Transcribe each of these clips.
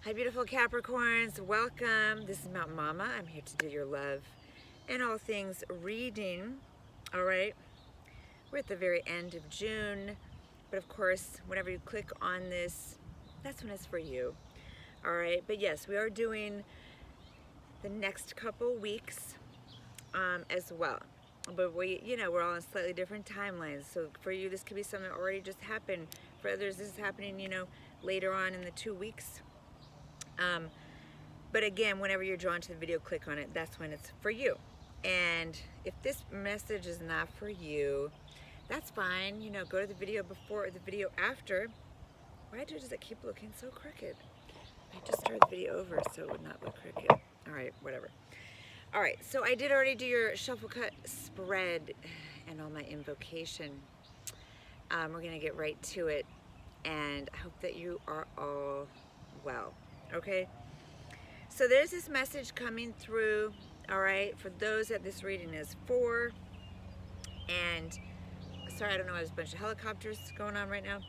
Hi, beautiful Capricorns. Welcome. This is Mountain Mama. I'm here to do your love and all things reading. All right. We're at the very end of June. But of course, whenever you click on this, that's when it's for you. All right. But yes, we are doing the next couple weeks as well. But we're all on slightly different timelines. So for you, this could be something that already just happened. For others, this is happening, later on in the 2 weeks. But again, whenever you're drawn to the video, click on it. That's when it's for you. And if this message is not for you, that's fine. Go to the video before or the video after. Why does it keep looking so crooked? I just started the video over so it would not look crooked. All right, whatever. All right, so I did already do your shuffle cut spread and all my invocation. We're going to get right to it. And I hope that you are all well. Okay? So there's this message coming through, all right, for those that this reading is for. And sorry, I don't know, there's a bunch of helicopters going on right now.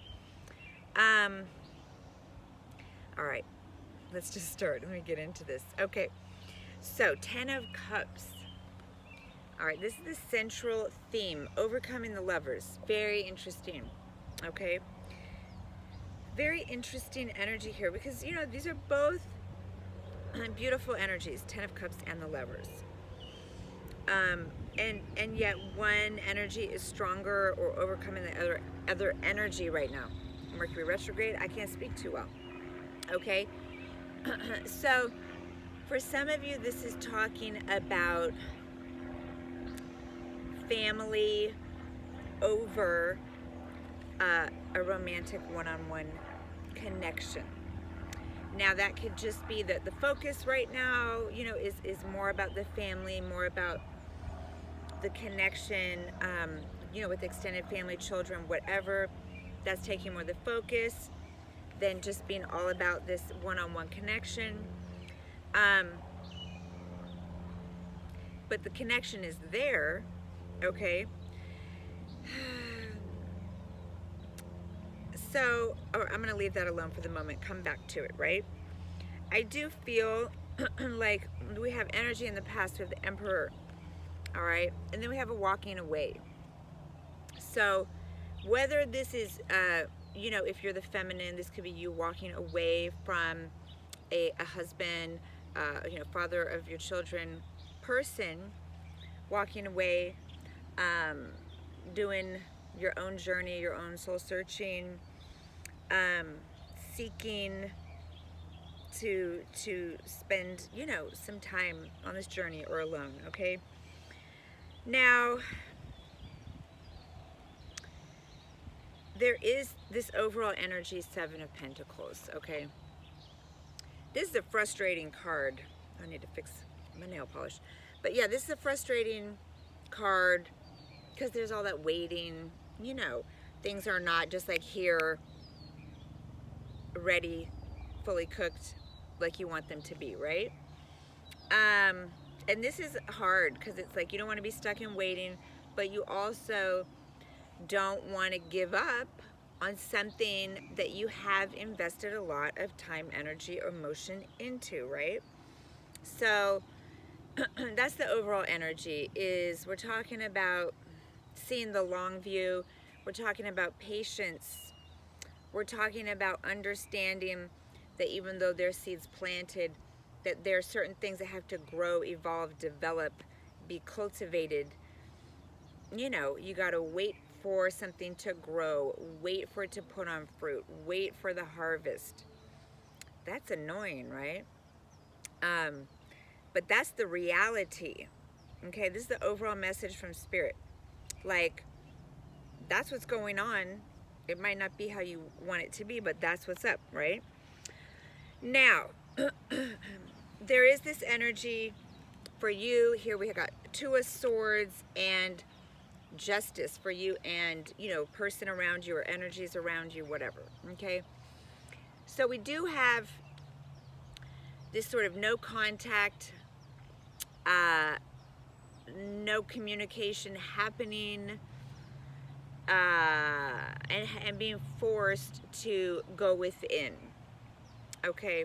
All right, let's just start. Let me get into this. Okay, so 10 of Cups. All right, this is the central theme, overcoming the lovers. Very interesting, okay? Very interesting energy here because, these are both beautiful energies, 10 of Cups and the lovers. And yet one energy is stronger or overcoming the other energy right now. Mercury retrograde, I can't speak too well. Okay? So for some of you, this is talking about family over a romantic one-on-one connection. Now that could just be that the focus right now, is more about the family, more about the connection, with extended family, children, whatever. That's taking more of the focus than just being all about this one-on-one connection. But the connection is there, okay? So, I'm going to leave that alone for the moment. Come back to it, right? I do feel like we have energy in the past. We have the Emperor, all right? And then we have a walking away. So, whether this is, if you're the feminine, this could be you walking away from a husband, father of your children person, walking away, doing your own journey, your own soul searching, seeking to spend, some time on this journey or alone, okay? Now, there is this overall energy, 7 of Pentacles, okay? This is a frustrating card. I need to fix my nail polish. But yeah, this is a frustrating card because there's all that waiting, things are not just like here, ready, fully cooked like you want them to be, right? And this is hard because it's like you don't want to be stuck in waiting, but you also don't want to give up on something that you have invested a lot of time, energy, or emotion into, right? So that's the overall energy. Is we're talking about seeing the long view. We're talking about patience. We're talking about understanding that even though there's seeds planted, that there are certain things that have to grow, evolve, develop, be cultivated. You got to wait for something to grow, wait for it to put on fruit, wait for the harvest. That's annoying, right? But that's the reality. Okay, this is the overall message from Spirit. Like, that's what's going on. It might not be how you want it to be, but that's what's up, right? Now, there is this energy for you. Here we got 2 of Swords and Justice for you and, person around you or energies around you, whatever, okay? So we do have this sort of no contact, no communication happening, and being forced to go within, okay?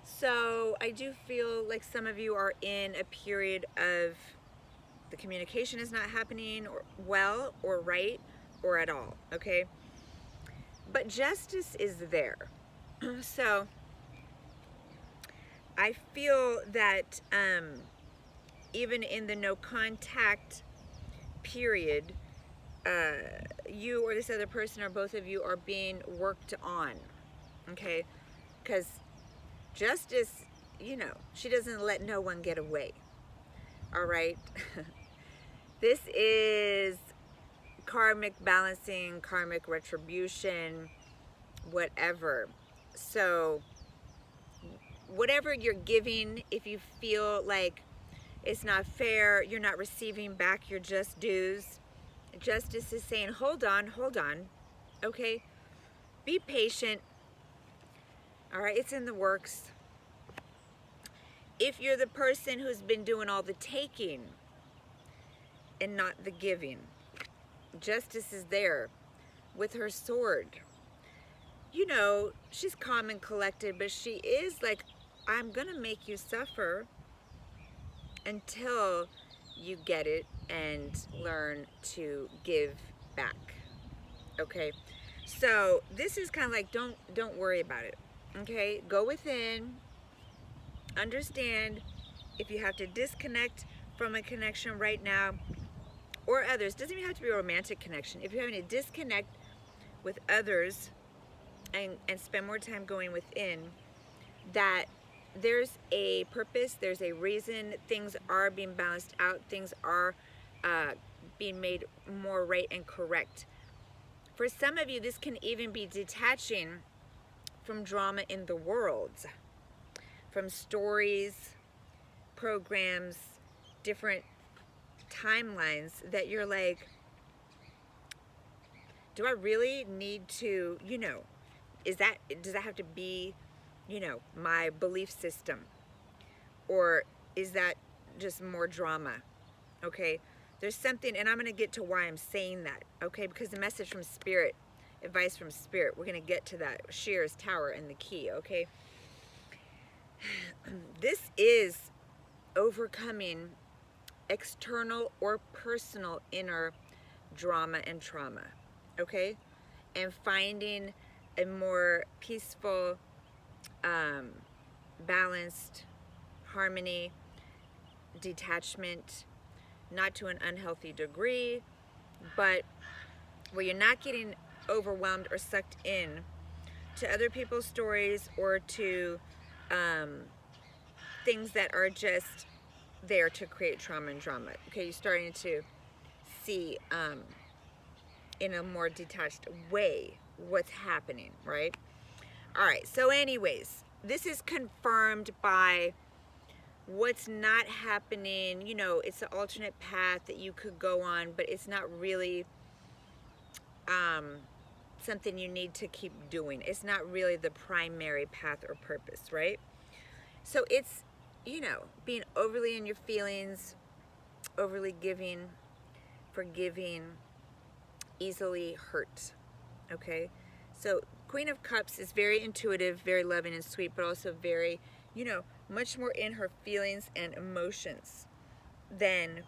So I do feel like some of you are in a period of the communication is not happening or well or right or at all, okay? But justice is there. So I feel that even in the no contact period, you or this other person or both of you are being worked on, okay? Because justice, she doesn't let no one get away, all right? This is karmic balancing, karmic retribution, whatever. So whatever you're giving, if you feel like it's not fair, you're not receiving back your just dues, justice is saying, hold on, okay? Be patient, all right? It's in the works. If you're the person who's been doing all the taking and not the giving, justice is there with her sword. She's calm and collected, but she is like, I'm gonna make you suffer until you get it and learn to give back, okay? So this is kind of like, don't worry about it, okay? Go within, understand if you have to disconnect from a connection right now or others. Doesn't even have to be a romantic connection. If you're having to disconnect with others and spend more time going within, that there's a purpose, there's a reason, things are being balanced out, things are being made more right and correct. For some of you, this can even be detaching from drama in the world, from stories, programs, different timelines that you're like, do I really need to, does that have to be, my belief system? Or is that just more drama? Okay, there's something, and I'm going to get to why I'm saying that, okay? Because the message from Spirit, advice from Spirit, we're going to get to that. Shears, Tower, and the Key, okay? This is overcoming external or personal inner drama and trauma, okay? And finding a more peaceful, balanced harmony, detachment, not to an unhealthy degree, but where you're not getting overwhelmed or sucked in to other people's stories or to things that are just there to create trauma and drama. Okay, you're starting to see in a more detached way what's happening, right? All right, so anyways, this is confirmed by what's not happening. It's an alternate path that you could go on, but it's not really something you need to keep doing. It's not really the primary path or purpose, right? So it's, being overly in your feelings, overly giving, forgiving, easily hurt, okay? So Queen of Cups is very intuitive, very loving and sweet, but also very, much more in her feelings and emotions than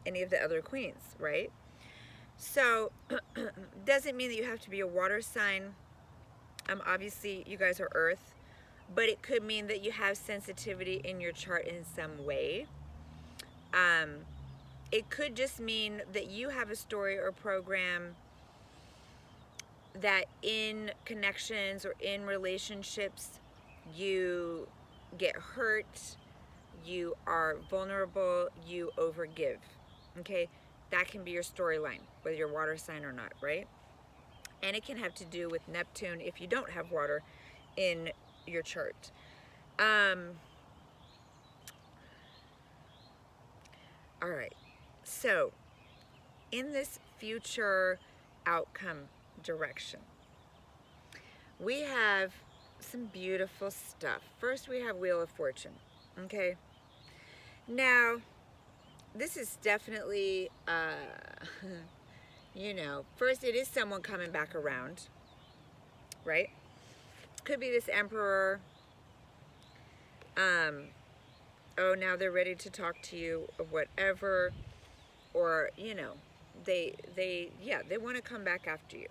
any of the other queens, right? So doesn't mean that you have to be a water sign. Obviously you guys are earth, but it could mean that you have sensitivity in your chart in some way. It could just mean that you have a story or program that in connections or in relationships you get hurt, you are vulnerable, you overgive, okay? That can be your storyline, whether you're water sign or not, right? And it can have to do with Neptune if you don't have water in your chart. All right, so in this future outcome direction, we have some beautiful stuff. First, we have Wheel of Fortune, okay? Now, this is definitely, first it is someone coming back around, right? Could be this Emperor, Oh, now they're ready to talk to you or whatever, or they want to come back after you.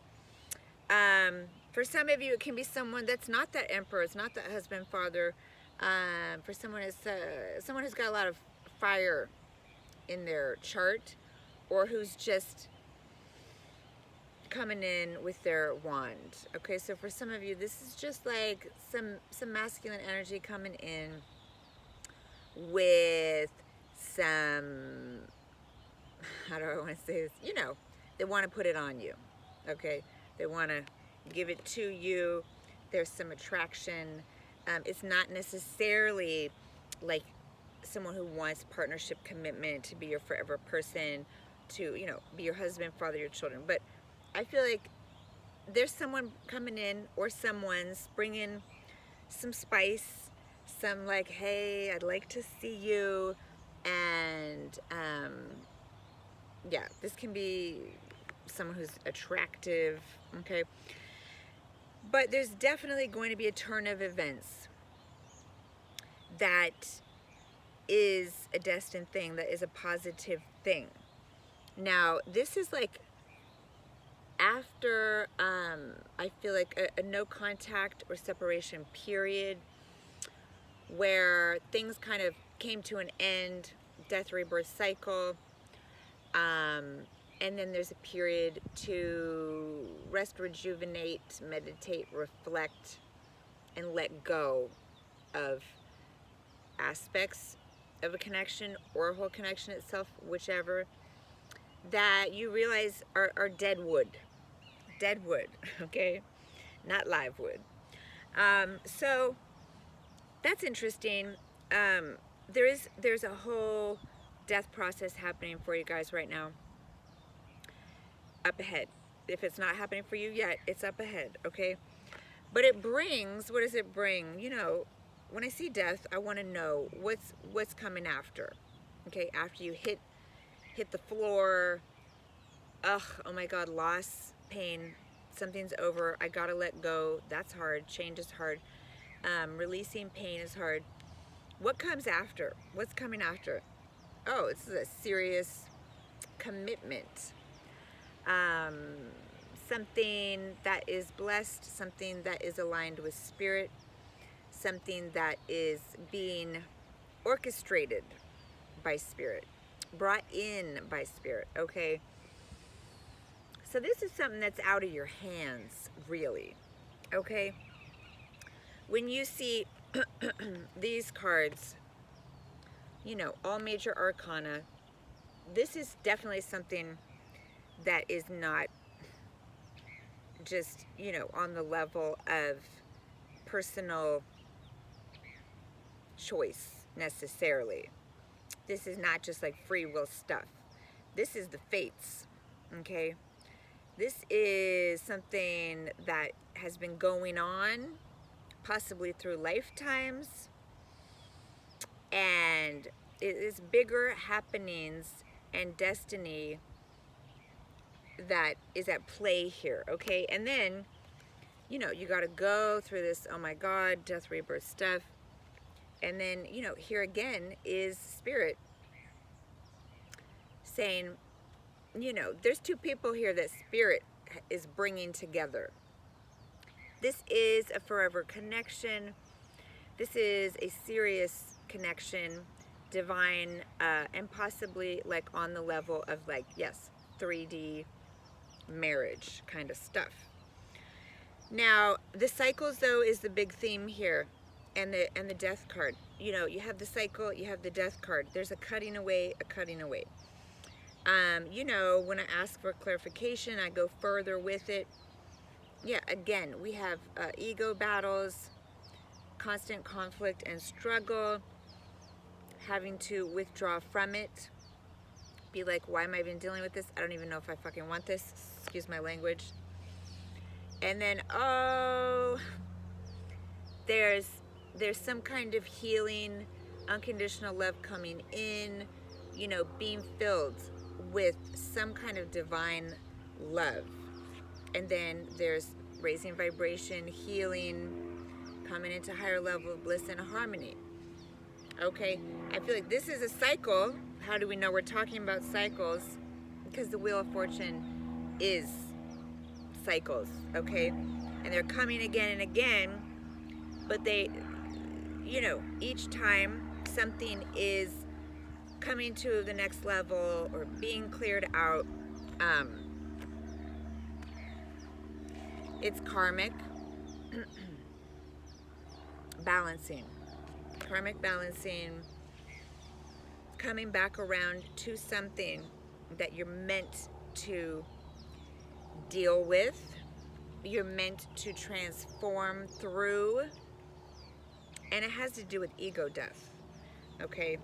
For some of you, it can be someone that's not that emperor, it's not that husband, father. For someone, it's someone who's got a lot of fire in their chart, or who's just coming in with their wand. Okay, so for some of you, this is just like some masculine energy coming in with some, how do I want to say this? They want to put it on you. Okay, they want to give it to you. There's some attraction. It's not necessarily like someone who wants partnership, commitment, to be your forever person, to be your husband, father your children. But I feel like there's someone coming in, or someone's bringing some spice, some like, hey, I'd like to see you. And yeah, this can be someone who's attractive. Okay, but there's definitely going to be a turn of events that is a destined thing, that is a positive thing. Now, this is like after I feel like a no contact or separation period, where things kind of came to an end, death, rebirth cycle, and then there's a period to rest, rejuvenate, meditate, reflect, and let go of aspects of a connection or a whole connection itself, whichever, that you realize are dead wood. Dead wood, okay? Not live wood. So that's interesting. There's a whole death process happening for you guys right now. Up ahead. If it's not happening for you yet, it's up ahead, okay? But it brings, what does it bring? When I see death, I want to know what's coming after. Okay, after you hit the floor, oh my God, loss, pain, something's over, I gotta let go. That's hard. Change is hard. Releasing pain is hard. What comes after? What's coming after? Oh, it's a serious commitment. Something that is blessed, something that is aligned with spirit, something that is being orchestrated by spirit, brought in by spirit, okay? So this is something that's out of your hands, really, okay? When you see these cards, all major arcana, this is definitely something that is not just, on the level of personal choice necessarily. This is not just like free will stuff. This is the fates, okay? This is something that has been going on possibly through lifetimes, and it is bigger happenings and destiny that is at play here, okay? And then, you got to go through this, oh my God, death, rebirth stuff. And then, here again is spirit saying, there's two people here that spirit is bringing together. This is a forever connection. This is a serious connection, divine, and possibly like on the level of like, yes, 3D marriage kind of stuff. Now, the cycles though is the big theme here, and the death card. You have the cycle, you have the death card. There's a cutting away, a cutting away. When I ask for clarification, I go further with it. Yeah, again, we have ego battles, constant conflict and struggle, having to withdraw from it, be like, why am I even dealing with this? I don't even know if I fucking want this. Excuse my language. And then, there's some kind of healing, unconditional love coming in, being filled with some kind of divine love. And then there's raising vibration, healing, coming into higher level of bliss and harmony. Okay, I feel like this is a cycle. How do we know we're talking about cycles? Because the Wheel of Fortune is cycles, okay? And they're coming again and again, but they, each time something is coming to the next level or being cleared out, um, it's karmic balancing. Karmic balancing, coming back around to something that you're meant to deal with, you're meant to transform through, and it has to do with ego death. Okay,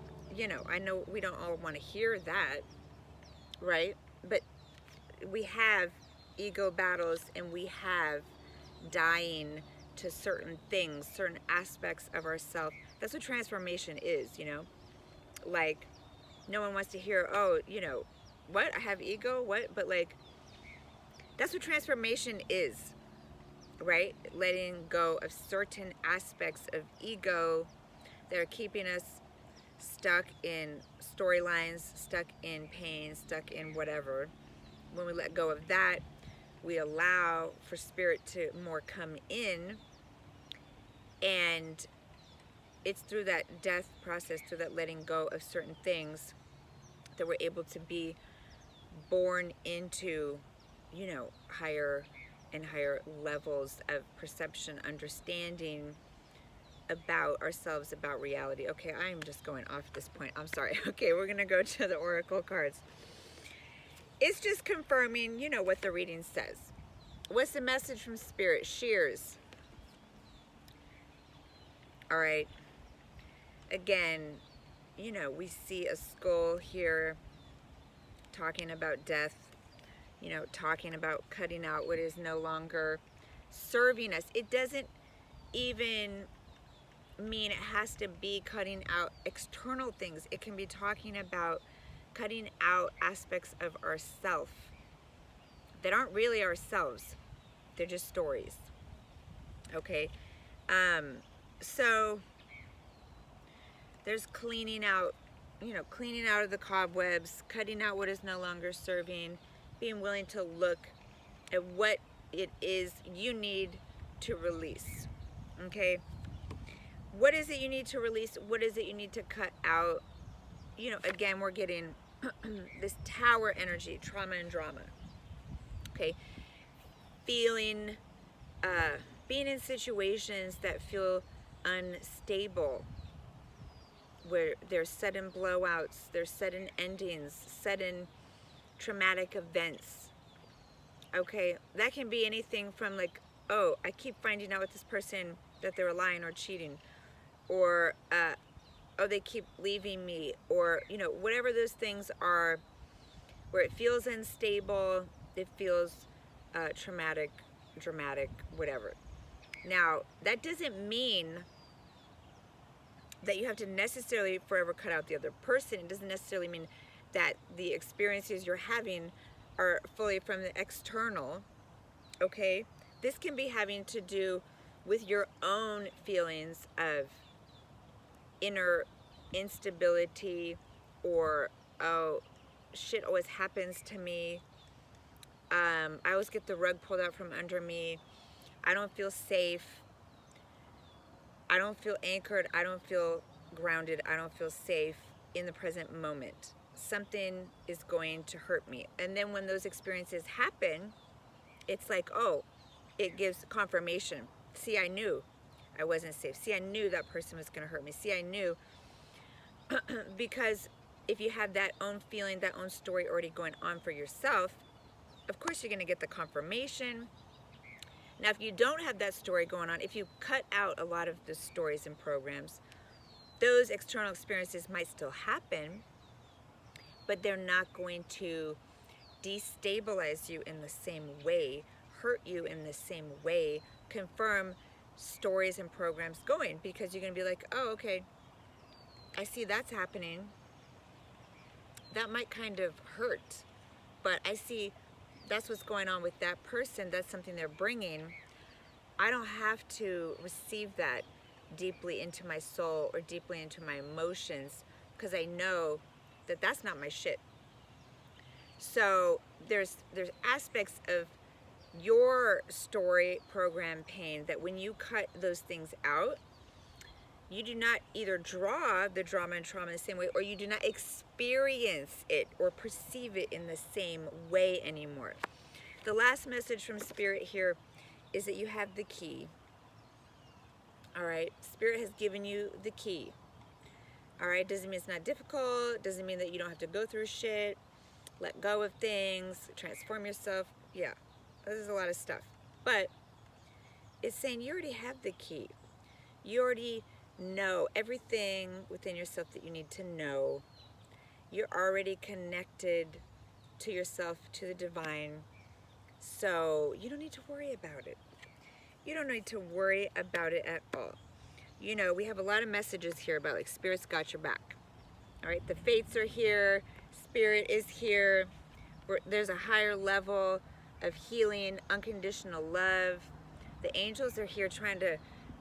I know we don't all want to hear that, right? But we have ego battles, and we have dying to certain things, certain aspects of ourselves. That's what transformation is. Like, no one wants to hear, oh, what? I have ego? What? But, like, that's what transformation is, right? Letting go of certain aspects of ego that are keeping us stuck in storylines, stuck in pain, stuck in whatever. When we let go of that, we allow for spirit to more come in, and it's through that death process, through that letting go of certain things, that we're able to be born into, higher and higher levels of perception, understanding about ourselves, about reality. Okay, I'm just going off at this point. I'm sorry. Okay, we're going to go to the oracle cards. It's just confirming, what the reading says. What's the message from Spirit? Shears. All right. Again, we see a skull here talking about death, talking about cutting out what is no longer serving us. It doesn't even mean it has to be cutting out external things. It can be talking about cutting out aspects of ourself that aren't really ourselves. They're just stories. Okay. So there's cleaning out, cleaning out of the cobwebs, cutting out what is no longer serving, being willing to look at what it is you need to release. Okay. What is it you need to release? What is it you need to cut out? Again, we're getting this tower energy, trauma and drama. Okay. Feeling, being in situations that feel unstable, where there's sudden blowouts, there's sudden endings, sudden traumatic events. Okay. That can be anything from, like, oh, I keep finding out with this person that they're lying or cheating, or oh, they keep leaving me, or whatever those things are, where it feels unstable, it feels traumatic, dramatic, whatever. Now, that doesn't mean that you have to necessarily forever cut out the other person. It doesn't necessarily mean that the experiences you're having are fully from the external. Okay. This can be having to do with your own feelings of inner instability, or, oh, shit always happens to me. I always get the rug pulled out from under me. I don't feel safe. I don't feel anchored. I don't feel grounded. I don't feel safe in the present moment. Something is going to hurt me. And then when those experiences happen, it's like, oh, it gives confirmation. See, I knew I wasn't safe. See, I knew that person was going to hurt me. See, I knew. Because if you have that own feeling, that own story already going on for yourself, of course you're going to get the confirmation. Now, if you don't have that story going on, if you cut out a lot of the stories and programs, those external experiences might still happen, but they're not going to destabilize you in the same way, hurt you in the same way, confirm stories and programs going, because you're going to be like, oh, okay, I see that's happening. That might kind of hurt, but I see that's what's going on with that person. That's something they're bringing. I don't have to receive that. deeply into my soul or deeply into my emotions, because I know that that's not my shit. So there's aspects of your story, program, pain that when you cut those things out, you do not either draw the drama and trauma in the same way, or you do not experience it or perceive it in the same way anymore. The last message from Spirit here is that you have the key. All right, Spirit has given you the key. All right, doesn't mean it's not difficult, doesn't mean that you don't have to go through shit, let go of things, transform yourself. Yeah, there's a lot of stuff. But it's saying you already have the key. You already know everything within yourself that you need to know. You're already connected to yourself, to the divine. So you don't need to worry about it. You don't need to worry about it at all. You know, we have a lot of messages here about like Spirit's got your back. All right, the fates are here. Spirit is here. There's a higher level of healing, unconditional love. The angels are here trying to,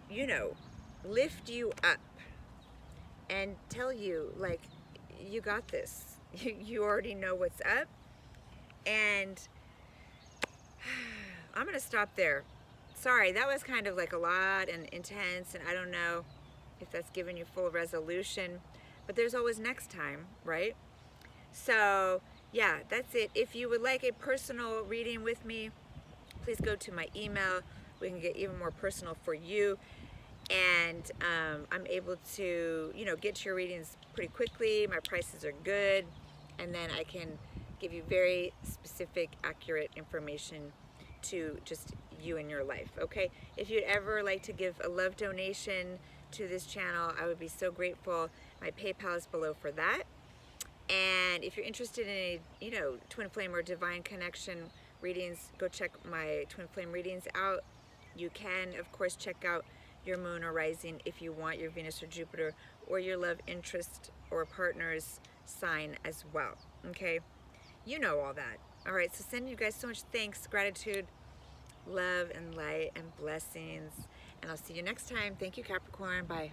you know, lift you up and tell you, like, you got this. You already know what's up. And I'm going to stop there. Sorry, that was kind of like a lot and intense, and I don't know if that's given you full resolution, but there's always next time, right? So yeah, that's it. If you would like a personal reading with me, please go to my email. We can get even more personal for you, and I'm able to, you know, get your readings pretty quickly. My prices are good, and then I can give you very specific, accurate information to just you and your life. Okay, if you'd ever like to give a love donation to this channel, I would be so grateful. My PayPal is below for that. And if you're interested in a, you know, twin flame or divine connection readings, go check my twin flame readings out. You can, of course, check out your moon or rising if you want your Venus or Jupiter or your love interest or partner's sign as well. Okay, you know all that. All right, so sending you guys so much thanks, gratitude, love, and light, and blessings. And I'll see you next time. Thank you, Capricorn. Bye.